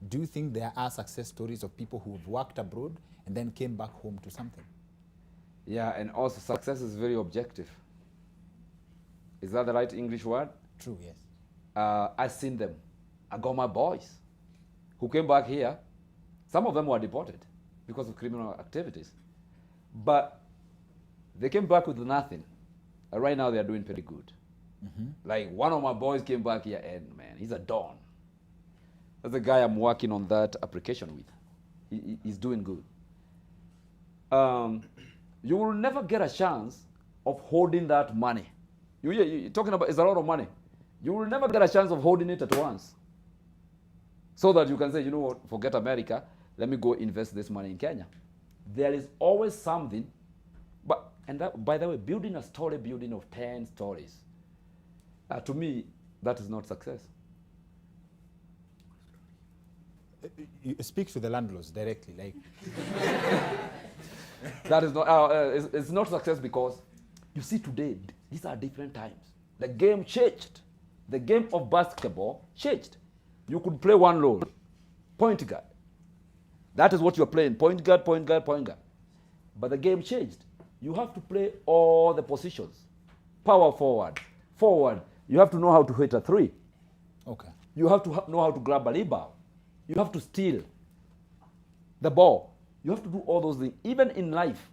do you think there are success stories of people who have worked abroad and then came back home to something? Yeah, and also success is very objective. Is that the right English word? True, yes. I've seen them. I got my boys who came back here. Some of them were deported because of criminal activities. But they came back with nothing. And right now they are doing pretty good. Like one of my boys came back here and man, he's a don. That's the guy I'm working on that application with. He's doing good. You will never get a chance of holding that money. You're talking about it's a lot of money. You will never get a chance of holding it at once. So that you can say, you know what, forget America, let me go invest this money in Kenya. There is always something, and that, by the way, building a story building of 10 stories, to me, that is not success. You speak to the landlords directly, like. That is not, it's not success because, you see today, these are different times. The game changed. The game of basketball changed. You could play one role, point guard. That is what you're playing, point guard, point guard, point guard. But the game changed. You have to play all the positions. Power forward, forward. You have to know how to hit a three. Okay. You have to know how to grab a rebound. You have to steal the ball. You have to do all those things. Even in life,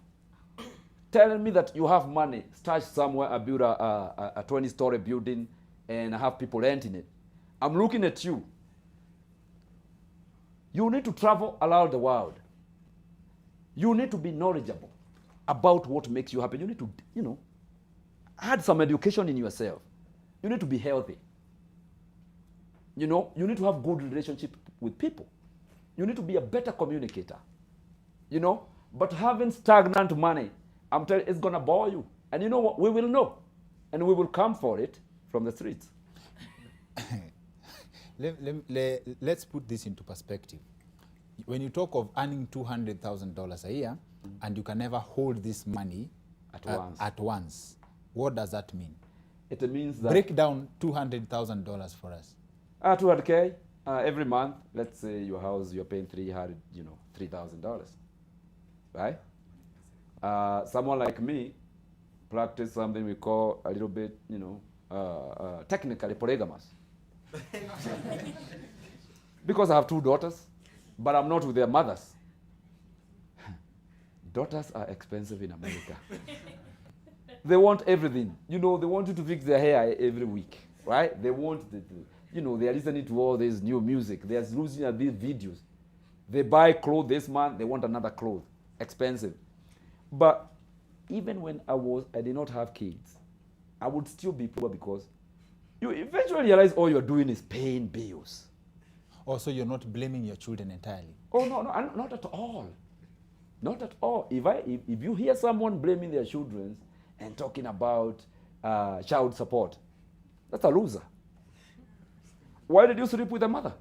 telling me that you have money, start somewhere, I build a 20-story building, and I have people renting it. I'm looking at you. You need to travel around the world. You need to be knowledgeable about what makes you happy. You need to, add some education in yourself. You need to be healthy. You need to have good relationship with people. You need to be a better communicator. But having stagnant money, I'm telling you, it's gonna bore you. And you know what? We will know. And we will come for it from the streets. Let's put this into perspective. When you talk of earning $200,000 a year, and you can never hold this money at once, what does that mean? It means that... Break down $200,000 for us. 200K every month. Let's say your house, you're paying $3,000, right? Someone like me practice something we call a little bit, technically polygamous. Because I have 2 daughters, but I'm not with their mothers. Daughters are expensive in America. They want everything. They want you to fix their hair every week, right? They want, they are listening to all this new music. They are losing at these videos. They buy clothes this month, they want another clothes. Expensive. But even when I did not have kids, I would still be poor because you eventually realize all you're doing is paying bills. Also, you're not blaming your children entirely. Oh, no, not at all. Not at all. If you hear someone blaming their children and talking about child support, that's a loser. Why did you sleep with a mother?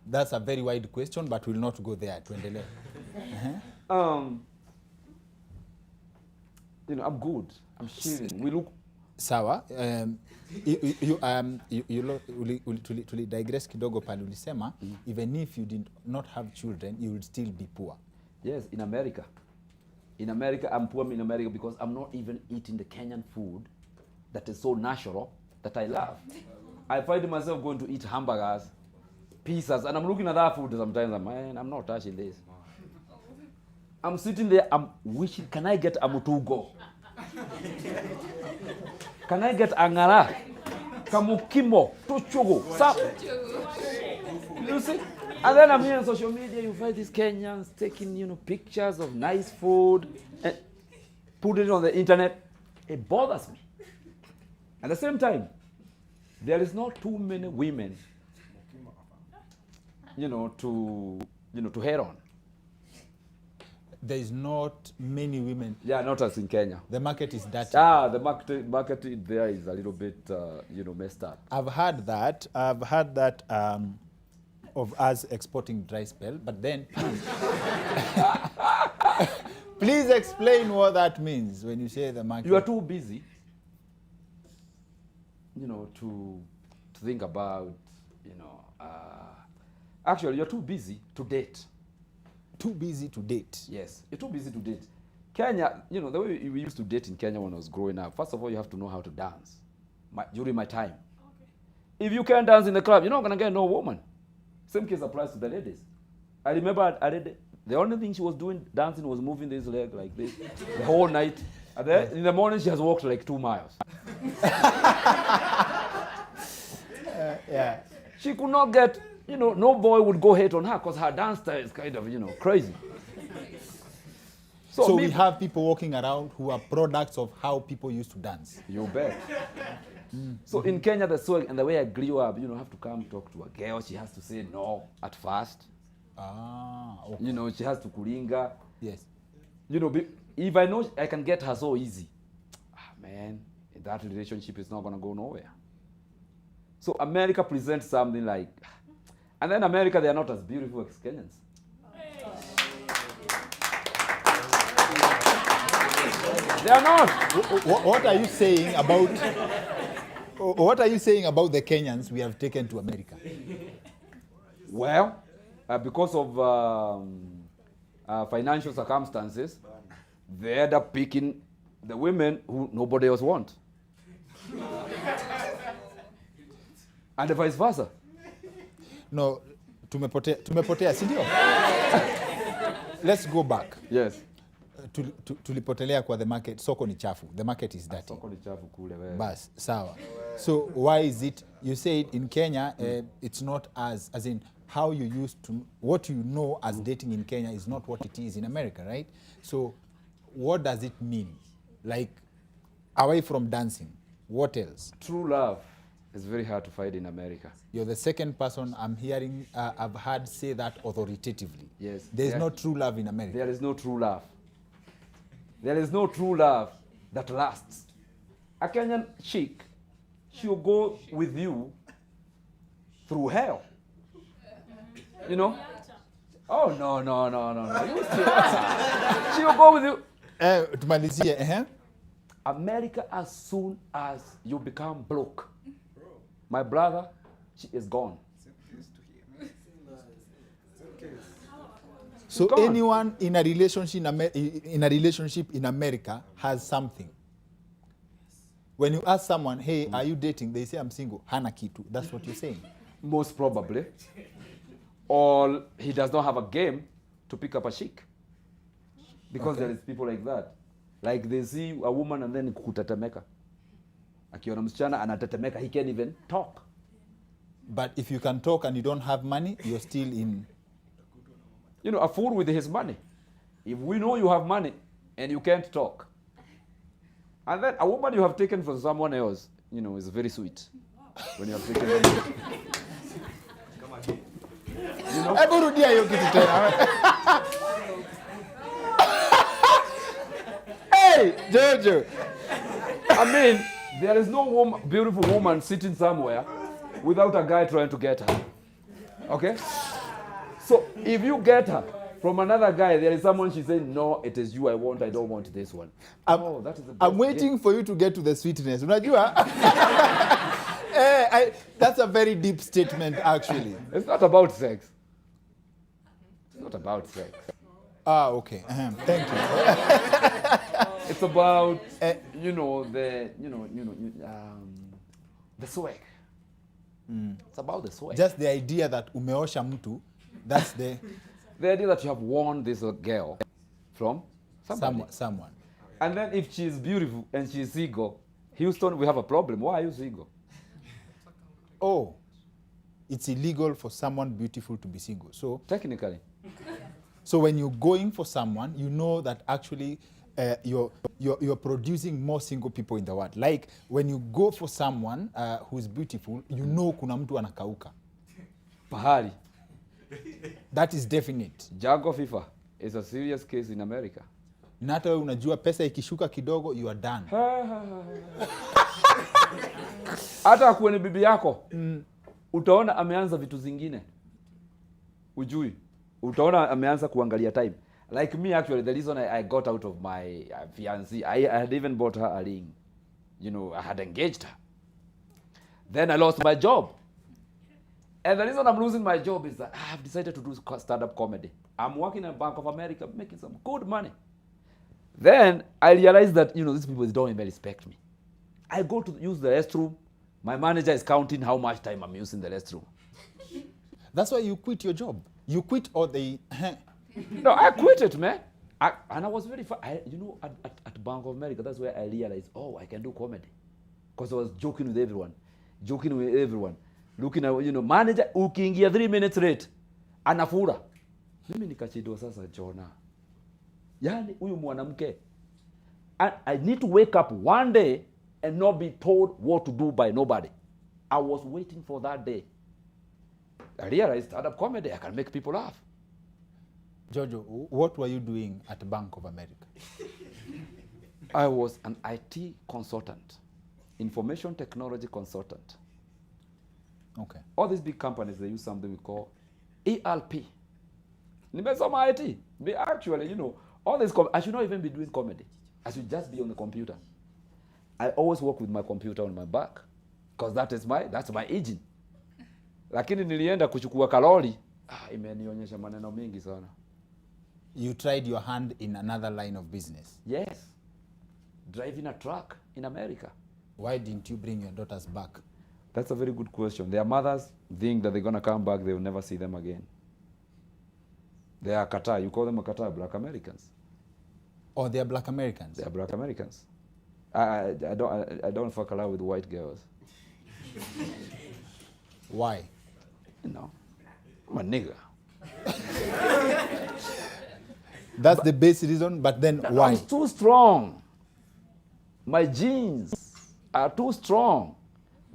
That's a very wide question, but we'll not go there. I'm good. I'm sharing. We look. Sawa. Digress kidogo pale ulisema, even if you did not have children, you would still be poor. Yes, in America. In America, I'm poor in America because I'm not even eating the Kenyan food that is so natural that I love. I find myself going to eat hamburgers, pizzas, and I'm looking at that food sometimes. I'm not touching this. I'm sitting there, I'm wishing, can I get a mutugo? Can I get angara? Kamukimo, tochogo, sap. You see? And then I'm here on social media, you find these Kenyans taking, pictures of nice food and put it on the internet. It bothers me. At the same time, there is not too many women, to head on. There is not many women. Yeah, not as in Kenya. The market is dirty. The market there is a little bit, messed up. I've heard that of us exporting dry spell, but then please explain what that means when you say the market. You are too busy you know, to think about, you know, actually you're too busy to date. Too busy to date. Yes, you're too busy to date. Kenya, you know, the way we used to date in Kenya when I was growing up, first of all, you have to know how to dance during my time. Okay. If you can't dance in the club, you're not going to get no woman. Same case applies to the ladies. I remember the only thing she was doing dancing was moving this leg like this the whole night. And then in the morning, she has walked like 2 miles. Yeah. She could not get, you know, no boy would go hate on her because her dance style is kind of, you know, crazy. So we have people walking around who are products of how people used to dance. You bet. So in Kenya, the swag and the way I grew up, you know, have to come talk to a girl. She has to say no at first. Okay. You know, she has to kulinga. Yes. You know, if I know I can get her so easy, man, that relationship is not going to go nowhere. So America presents something like, and then America, they are not as beautiful as Kenyans. They are not. What are you saying about? What are you saying about the Kenyans we have taken to America? Well, because of financial circumstances, they end up picking the women who nobody else wants, and vice versa. No, tumepotea, si ndio? Let's go back. Yes. Tulipotelea kwa the market. Soko ni chafu. The market is dirty. Soko ni chafu kule wewe. Bas, sawa. So why is it, you said in Kenya, it's not as in how you used to, what you know as dating in Kenya is not what it is in America, right? So what does it mean? Like, away from dancing, what else? True love is very hard to find in America. You're the second person I'm hearing, I've heard say that authoritatively. Yes. There's no true love in America. There is no true love. There is no true love that lasts. A Kenyan chick, she'll go with you through hell. You know? Oh, no. She'll go with you. Tumalizie, America, as soon as you become broke, my brother, she is gone. So anyone in a relationship in America has something. When you ask someone, hey, are you dating? They say, I'm single. Hana kitu. That's what you're saying. Most probably. Or he does not have a game to pick up a chick. Because there is people like that. Like they see a woman and then kutatemeka. Akiona msichana anatetemeka, he can't even talk. But if you can talk and you don't have money, you're still in... You know, a fool with his money. If we know you have money and you can't talk, and then a woman you have taken from someone else, you know, is very sweet. When you have taken them. You know? Hey, Jojo. I mean, there is no beautiful woman sitting somewhere without a guy trying to get her. Okay? So if you get her from another guy, there is someone she's saying, no, it is you I want, I don't want this one. That is the best. I'm waiting for you to get to the sweetness. Unajua? That's a very deep statement, actually. It's not about sex. It's not about sex. Okay. Thank you. It's about, you know, the swag. It's about the swag. Just the idea that umeosha mtu, that's the idea that you have won this girl from someone. And then if she's beautiful and she's single, Houston, we have a problem. Why are you single? Oh, it's illegal for someone beautiful to be single. So technically. So when you're going for someone, you know that actually you're producing more single people in the world. Like when you go for someone who's beautiful, you know kuna mtu anakauka. Pahali. That is definite. Jago FIFA is a serious case in America. Nata wewe unajua pesa ikishuka kidogo, you are done. Hata kuwe ni bibi yako, utaona ameanza vitu zingine. Ujui. Utaona ameanza kuangalia time. Like me, actually, the reason I got out of my fiancé, I had even bought her a ring. You know, I had engaged her. Then I lost my job. And the reason I'm losing my job is that I have decided to do stand-up comedy. I'm working at Bank of America, making some good money. Then I realized that, these people don't even respect me. I go to use the restroom. My manager is counting how much time I'm using the restroom. That's why you quit your job. You quit or they... No, I quit it, man. And I was very fun. At Bank of America, that's where I realized, I can do comedy. Because I was joking with everyone. Looking at, manager, ukiingia 3 minutes late, anafura. Mimi nikachidwa sasa Jona. Yani, huyu mwanamke. I need to wake up one day and not be told what to do by nobody. I was waiting for that day. I realized stand-up comedy, I can make people laugh. Jojo, what were you doing at Bank of America? I was an IT consultant, information technology consultant. Okay. All these big companies, they use something we call ERP. Nimesoma IT. Actually, all this, I should not even be doing comedy. I should just be on the computer. I always work with my computer on my back because that's my engine. Lakini nilienda kuchukua kalori, imenionyesha maneno mengi sana. You tried your hand in another line of business? Yes. Driving a truck in America. Why didn't you bring your daughters back? That's a very good question. Their mothers think that they're going to come back, they will never see them again. They are Qatar. You call them a Qatar, Black Americans. Oh, they are Black Americans? They are Black Americans. I don't fuck around with white girls. Why? I'm a nigga. That's the basic reason, but then why? I'm too strong. My genes are too strong.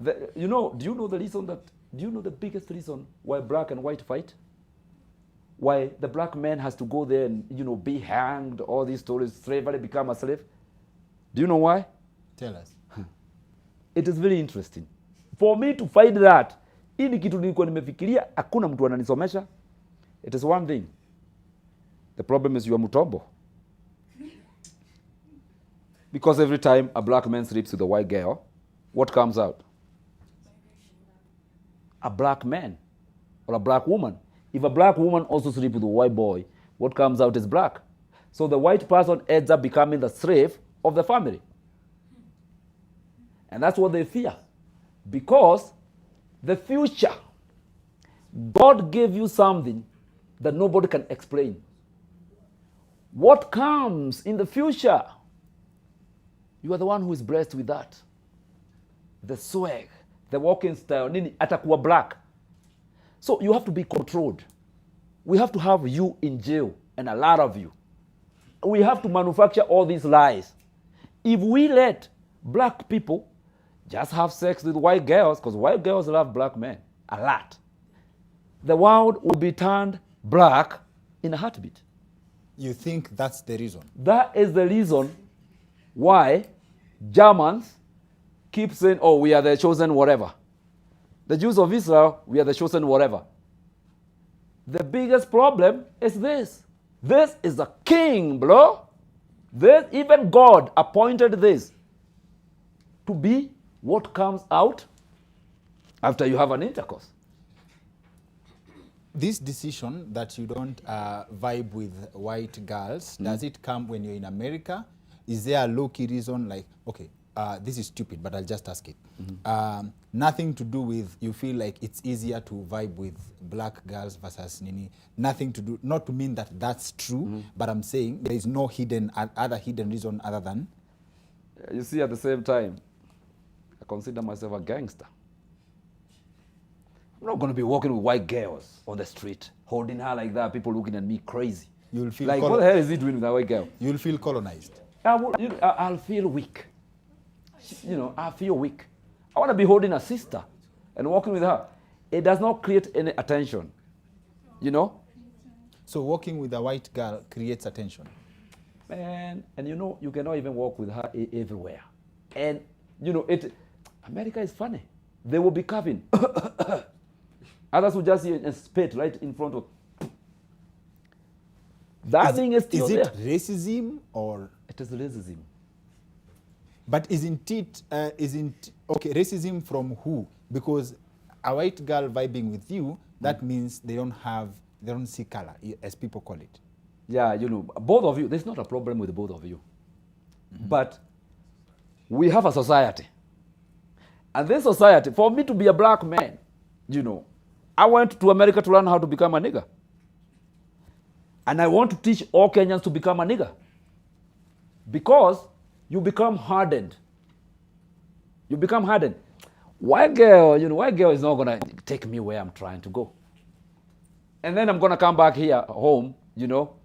Do you know the biggest reason why black and white fight? Why the black man has to go there and, be hanged, all these stories, slavery, become a slave? Do you know why? Tell us. It is very interesting. For me to fight that, ili kitu nilikuwa nimefikiria, hakuna mtu ananisomesha. It is one thing. The problem is you are mutombo. Because every time a black man sleeps with a white girl, what comes out? A black man or a black woman. If a black woman also sleeps with a white boy, what comes out is black. So the white person ends up becoming the slave of the family. And that's what they fear. Because the future, God gave you something that nobody can explain. What comes in the future? You are the one who is blessed with that. The swag, the walking style, nini atakuwa black. So you have to be controlled. We have to have you in jail, and a lot of you. We have to manufacture all these lies. If we let black people just have sex with white girls, because white girls love black men a lot, the world will be turned black in a heartbeat. You think that's the reason? That is the reason why Germans keep saying, we are the chosen whatever. The Jews of Israel, we are the chosen whatever. The biggest problem is this. This is a king, bro. Even God appointed this to be what comes out after you have an intercourse. This decision that you don't vibe with white girls, does it come when you're in America? Is there a low-key reason like, okay, this is stupid, but I'll just ask it. Nothing to do with you feel like it's easier to vibe with black girls versus nini. Nothing to do, not to mean that that's true, but I'm saying there is no other hidden reason other than. You see, at the same time, I consider myself a gangster. I'm not going to be walking with white girls on the street, holding her like that, people looking at me crazy. You'll feel like, what the hell is he doing with that white girl? You'll feel colonized. I'll feel weak. I feel weak. I want to be holding a sister and walking with her. It does not create any attention. So walking with a white girl creates attention. Man, and you cannot even walk with her everywhere. And, America is funny. They will be coughing. Others will just see and spit right in front of. That thing is still there. Is it racism or? It is racism. But isn't okay, racism from who? Because a white girl vibing with you, that means they don't see color, as people call it. Yeah, you know, both of you, there's not a problem with both of you. But we have a society. And this society, for me to be a black man, you know, I went to America to learn how to become a nigger. And I want to teach all Kenyans to become a nigger. Because you become hardened. You become hardened. White girl is not going to take me where I'm trying to go. And then I'm going to come back here home, you know,